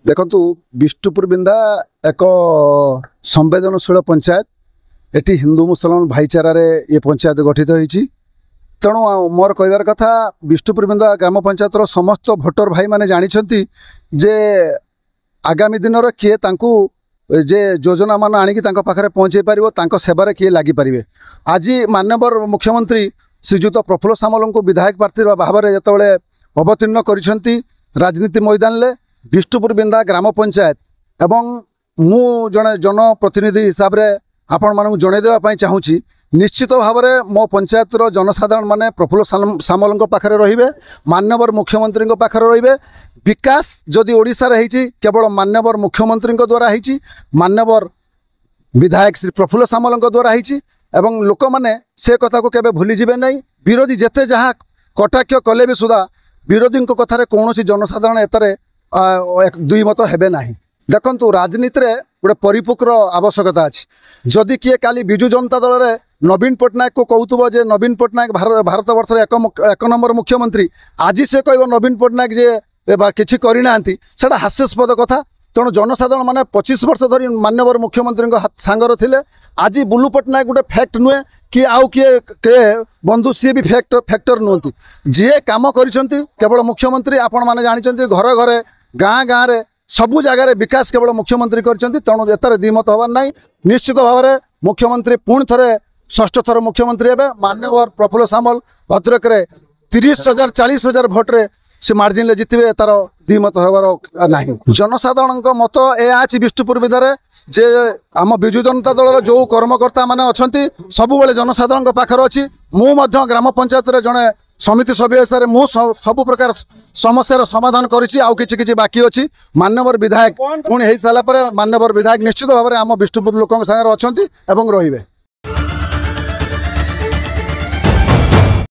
देखु विष्णुपुर बिंदा एक संवेदनशील पंचायत। एटी हिंदू मुसलमान भाईचारा ये पंचायत गठित होती। तेणु मोर कहबार कथा विष्णुपुर बिंदा ग्राम पंचायतर समस्त भोटर भाई माने जानिछंती जे आगामी दिन किए तांकू जे योजना मान आनिकी तांको पाखरे पहुँचे पारिबो, तांको सेवारे किए लागि पारिबे। आज माननीय मुख्यमंत्री श्रीजुत प्रफुल्ल सामल को विधायक प्रार्थी भाव में जितेबाला अवतीर्ण करिसेंती राजनीति मैदान में विष्णुपुर बिंदा ग्राम पंचायत एवं मु जड़े जनप्रतिनिधि हिसाब से आपण मानू जन देवाई चाहूँगी। निश्चित भाव में मो पंचायतर जनसाधारण माने प्रफुल्ल सामल पाखे रे, माननीय मुख्यमंत्री पाखे रे। विकास जदि ओडिशा रे होती केवल माननीय मुख्यमंत्री द्वारा होती, माननीय विधायक श्री प्रफुल्ल सामल द्वारा होती। एवं लोक मैंने से कथा को केबे भूली जिबे नहीं। विरोधी जेते जहाँ कटाक्ष कले भी सुधा विरोधी कथार कौन जनसाधारण एतरे दुई मत हेबे नहीं। देखंतु राजनीति रे गोटे परिपक्व आवश्यकता अच्छी। जदि किए काली बिजु जनता दल रे नवीन पट्टनायक को कहूथबो जे नवीन पट्टनायक भारत वर्ष एक नंबर मुख्यमंत्री, आज से कहब नवीन पट्टनायक जे किछि करि नांती, सेटा हास्यास्पद कथा। तेणु जनसाधारण माने 25 वर्ष धरी माननीय मुख्यमंत्री सांगर थिले। आज बुलू पट्टनायक गोटे फैक्ट नुहे कि आउ किए के बंधु सी भी फैक्टर नुहति। जी काम करिसेंती केवल मुख्यमंत्री। आपण माने जानिसेंती घर घरे गाँ गाँ रे सबु जगार विकास केवल मुख्यमंत्री करिसेंती। तेणु एतार द्विमत हबार नहीं। निश्चित भाव में मुख्यमंत्री पुणी थरे षष्ठ थर मुख्यमंत्री हेबे। माननीय प्रफुल्ल सामल भद्रक रे 30,000 40,000 भोट रे से मार्जिन ले जितबे, तार द्विमत हबार नहीं। जनसाधारण मत यह अच्छी विष्णुपुर विधारे जे आम विजु जनता दल जो कर्मकर्ता माने अछंती सबु बेले जनसाधारण पाखर अच्छी। मु ग्राम पंचायत रे जड़े समिति सभ्य हिसाब से सबु प्रकार समस्यार समाधान करिछि। आउ किछि बाकी अच्छी। माननीय विधायक पुणी हो सारा माननीय विधायक निश्चित भाव में आम विष्णुपुर लोक संगे अछंती एवं रहिबे।